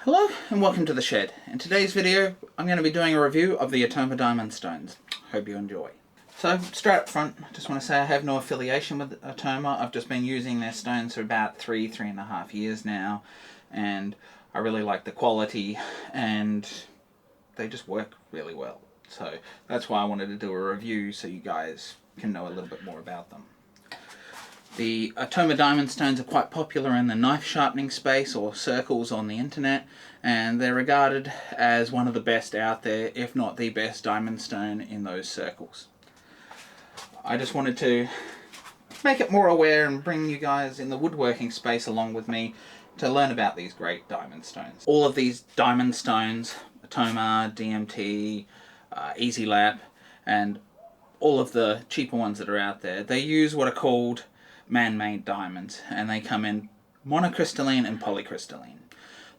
Hello and welcome to the shed. In today's video I'm going to be doing a review of the ATOMA diamond stones. Hope you enjoy. So straight up front, I just want to say I have no affiliation with ATOMA. I've just been using their stones for about three and a half years now, and I really like the quality and they just work really well. So that's why I wanted to do a review so you guys can know a little bit more about them. The ATOMA diamond stones are quite popular in the knife sharpening space or circles on the internet, and they're regarded as one of the best out there, if not the best diamond stone in those circles. I just wanted to make it more aware and bring you guys in the woodworking space along with me to learn about these great diamond stones. All of these diamond stones, ATOMA, DMT, Easy Lap, and all of the cheaper ones that are out there, they use what are called man-made diamonds, and they come in monocrystalline and polycrystalline.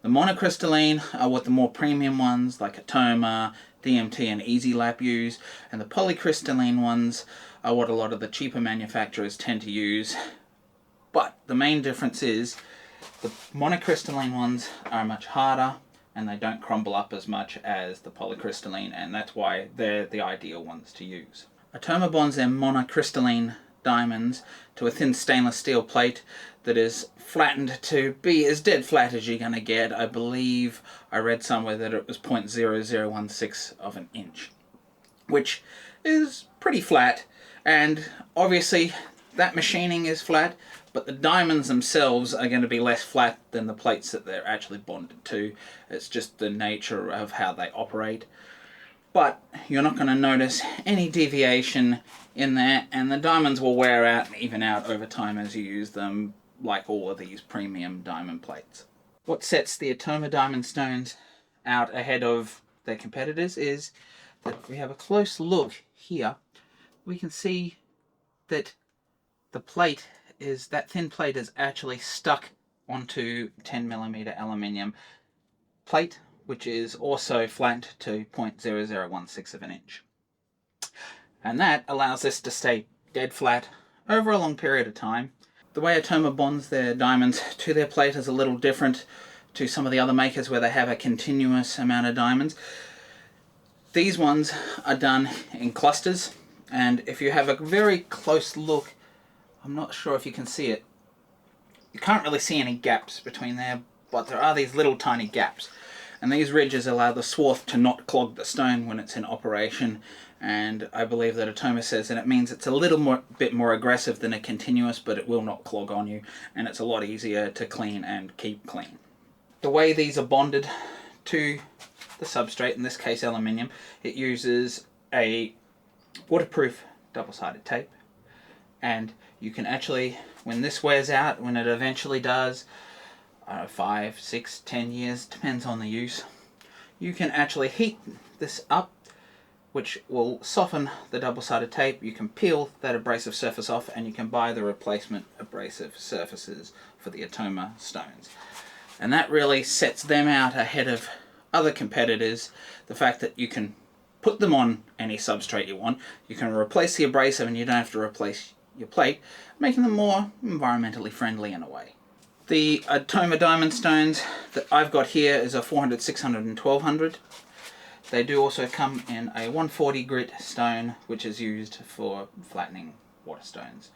The monocrystalline are what the more premium ones like ATOMA, DMT and Easy Lap use, and the polycrystalline ones are what a lot of the cheaper manufacturers tend to use. But the main difference is the monocrystalline ones are much harder and they don't crumble up as much as the polycrystalline, and that's why they're the ideal ones to use. ATOMA bonds their monocrystalline diamonds to a thin stainless steel plate that is flattened to be as dead flat as you're going to get. I believe I read somewhere that it was 0.0016 of an inch, which is pretty flat, and obviously that machining is flat, but the diamonds themselves are going to be less flat than the plates that they're actually bonded to. It's just the nature of how they operate. But you're not going to notice any deviation in there, and the diamonds will wear out and even out over time as you use them, like all of these premium diamond plates. What sets the ATOMA diamond stones out ahead of their competitors is that if we have a close look here, we can see that the plate is, that thin plate is actually stuck onto 10mm aluminium plate, which is also flattened to 0.0016 of an inch. And that allows this to stay dead flat over a long period of time. The way ATOMA bonds their diamonds to their plate is a little different to some of the other makers where they have a continuous amount of diamonds. These ones are done in clusters, and if you have a very close look, I'm not sure if you can see it, you can't really see any gaps between there, but there are these little tiny gaps. And these ridges allow the swarth to not clog the stone when it's in operation, and I believe that ATOMA says that it means it's a little bit more aggressive than a continuous, but it will not clog on you, and it's a lot easier to clean and keep clean. The way these are bonded to the substrate, in this case aluminium, it uses a waterproof double-sided tape, and you can actually, when this wears out, when it eventually does, 5, 6, 10 years, depends on the use, you can actually heat this up, which will soften the double-sided tape. You can peel that abrasive surface off, and you can buy the replacement abrasive surfaces for the ATOMA stones. And that really sets them out ahead of other competitors, the fact that you can put them on any substrate you want, you can replace the abrasive and you don't have to replace your plate, making them more environmentally friendly in a way. The ATOMA diamond stones that I've got here is a 400, 600 and 1200. They do also come in a 140 grit stone, which is used for flattening water stones.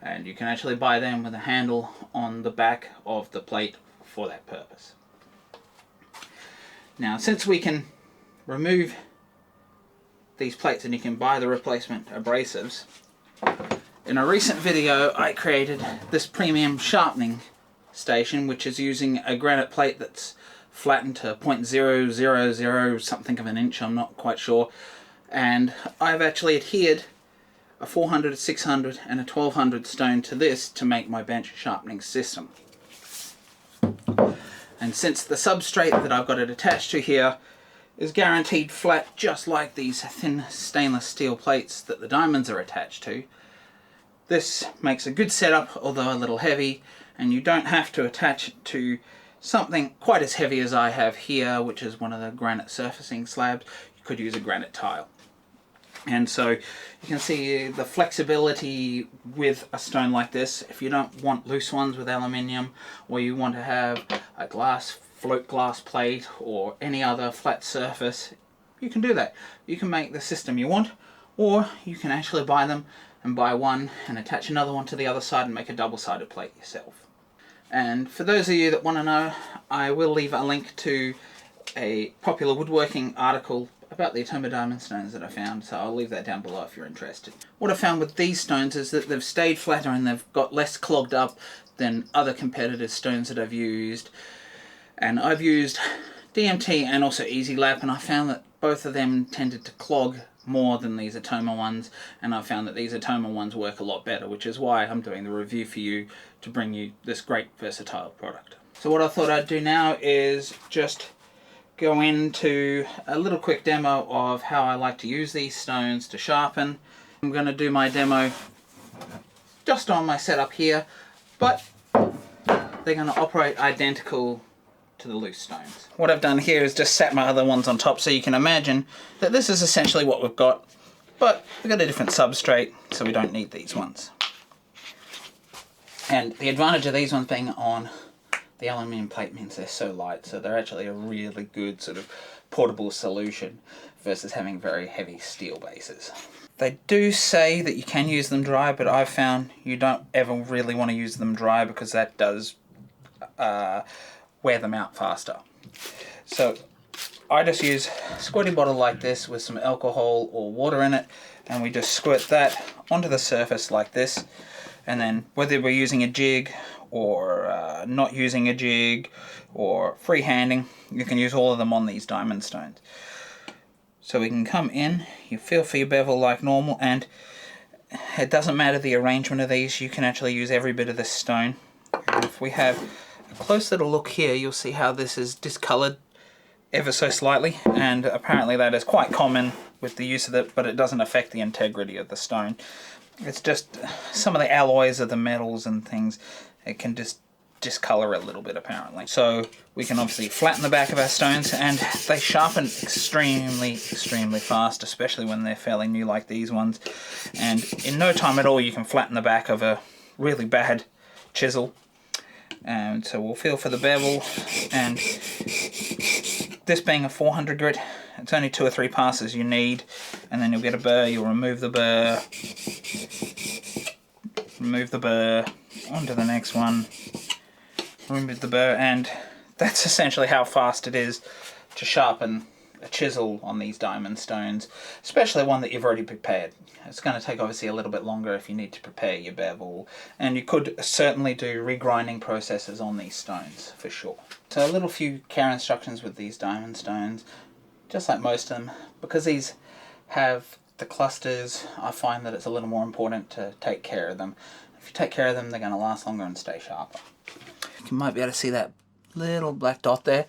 And you can actually buy them with a handle on the back of the plate for that purpose. Now, since we can remove these plates and you can buy the replacement abrasives, in a recent video I created this premium sharpening station, which is using a granite plate that's flattened to 0.000 something of an inch, I'm not quite sure, and I've actually adhered a 400, a 600 and a 1200 stone to this to make my bench sharpening system. And since the substrate that I've got it attached to here is guaranteed flat, just like these thin stainless steel plates that the diamonds are attached to, this makes a good setup, although a little heavy, and you don't have to attach it to something quite as heavy as I have here, which is one of the granite surfacing slabs. You could use a granite tile. And so you can see the flexibility with a stone like this. If you don't want loose ones with aluminium, or you want to have a glass float glass plate or any other flat surface, you can do that. You can make the system you want, or you can actually buy them and buy one and attach another one to the other side and make a double-sided plate yourself. And for those of you that want to know, I will leave a link to a popular woodworking article about the ATOMA diamond stones that I found, so I'll leave that down below if you're interested. What I found with these stones is that they've stayed flatter and they've got less clogged up than other competitive stones that I've used. And I've used DMT and also Easy Lap, and I found that both of them tended to clog more than these ATOMA ones, and I found that these ATOMA ones work a lot better, which is why I'm doing the review for you, to bring you this great versatile product. So what I thought I'd do now is just go into a little quick demo of how I like to use these stones to sharpen. I'm going to do my demo just on my setup here, but they're going to operate identical to the loose stones. What I've done here is just set my other ones on top so you can imagine that this is essentially what we've got, but we've got a different substrate, so we don't need these ones. And the advantage of these ones being on the aluminium plate means they're so light, so they're actually a really good sort of portable solution versus having very heavy steel bases. They do say that you can use them dry, but I've found you don't ever really want to use them dry because that does wear them out faster. So I just use a squirty bottle like this with some alcohol or water in it, and we just squirt that onto the surface like this, and then whether we're using a jig or not using a jig or freehanding, you can use all of them on these diamond stones. So we can come in, you feel for your bevel like normal, and it doesn't matter the arrangement of these, you can actually use every bit of this stone. And if we have a close little look here, you'll see how this is discolored ever so slightly, and apparently that is quite common with the use of it, but it doesn't affect the integrity of the stone. It's just some of the alloys of the metals and things, it can just discolor a little bit apparently. So we can obviously flatten the back of our stones, and they sharpen extremely fast, especially when they're fairly new like these ones. And in no time at all you can flatten the back of a really bad chisel. And so we'll feel for the bevel, and this being a 400 grit, it's only 2 or 3 passes you need, and then you'll get a burr. You'll remove the burr, onto the next one, remove the burr, and that's essentially how fast it is to sharpen a chisel on these diamond stones, especially one that you've already prepared. It's going to take obviously a little bit longer if you need to prepare your bevel, and you could certainly do regrinding processes on these stones for sure. So a little few care instructions with these diamond stones, just like most of them, because these have the clusters. I find that it's a little more important to take care of them. If you take care of them, they're going to last longer and stay sharper. You might be able to see that little black dot there,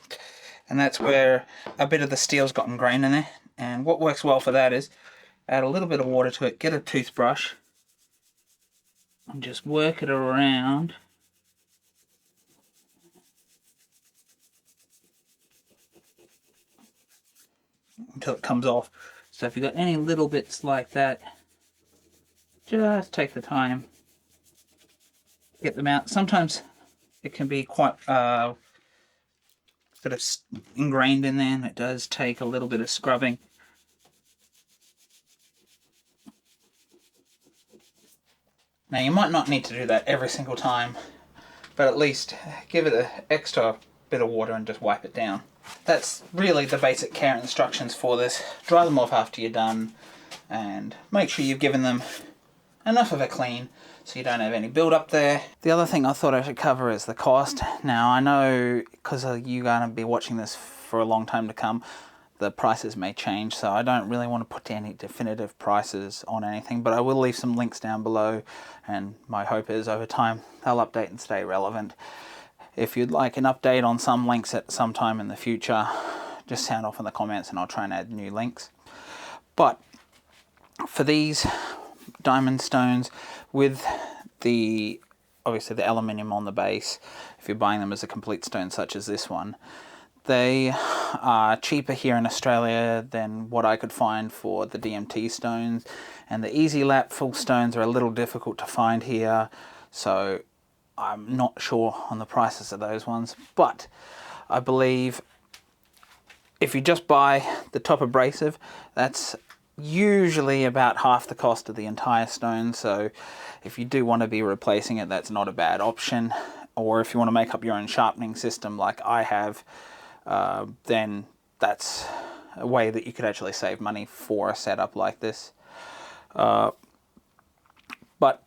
and that's where a bit of the steel's got ingrained in there. And what works well for that is add a little bit of water to it, get a toothbrush, and just work it around until it comes off. So if you've got any little bits like that, just take the time, get them out. Sometimes it can be quite sort of ingrained in there, and it does take a little bit of scrubbing. Now you might not need to do that every single time, but at least give it an extra bit of water and just wipe it down. That's really the basic care instructions for this. Dry them off after you're done, and make sure you've given them enough of a clean so you don't have any build up there. The other thing I thought I should cover is the cost. Now I know, because you're going to be watching this for a long time to come, the prices may change, so I don't really want to put any definitive prices on anything, but I will leave some links down below, and my hope is over time they'll update and stay relevant. If you'd like an update on some links at some time in the future, just sound off in the comments and I'll try and add new links. But for these diamond stones with the obviously the aluminium on the base, if you're buying them as a complete stone such as this one, they are cheaper here in Australia than what I could find for the DMT stones, and the Easy Lap full stones are a little difficult to find here, so I'm not sure on the prices of those ones. But I believe if you just buy the top abrasive, that's usually about half the cost of the entire stone. So if you do want to be replacing it, that's not a bad option. Or if you want to make up your own sharpening system like I have, then that's a way that you could actually save money for a setup like this. But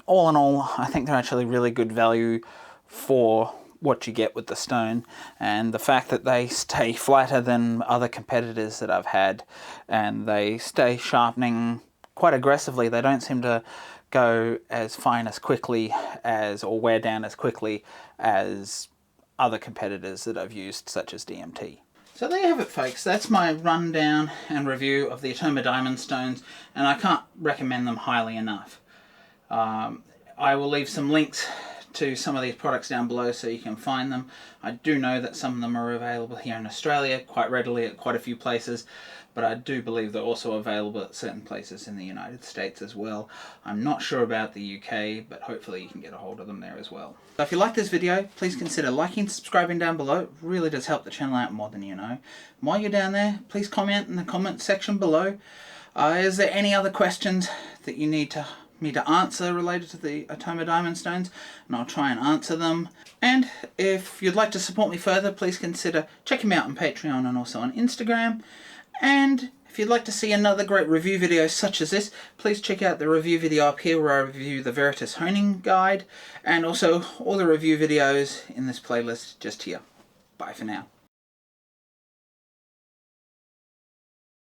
all in all, I think they're actually really good value for what you get with the stone, and the fact that they stay flatter than other competitors that I've had, and they stay sharpening quite aggressively. They don't seem to go as fine as quickly as, or wear down as quickly as other competitors that I've used, such as DMT. So there you have it, folks. That's my rundown and review of the ATOMA diamond stones, and I can't recommend them highly enough. I will leave some links to some of these products down below so you can find them. I do know that some of them are available here in Australia quite readily at quite a few places, but I do believe they're also available at certain places in the United States as well. I'm not sure about the UK, but hopefully you can get a hold of them there as well. So if you like this video, please consider liking, subscribing down below. It really does help the channel out more than you know. And while you're down there, please comment in the comment section below. Is there any other questions that you need me to answer related to the ATOMA diamond stones, and I'll try and answer them. And if you'd like to support me further, please consider checking me out on Patreon and also on Instagram. And if you'd like to see another great review video such as this, please check out the review video up here where I review the Veritas honing guide, and also all the review videos in this playlist just here. Bye for now.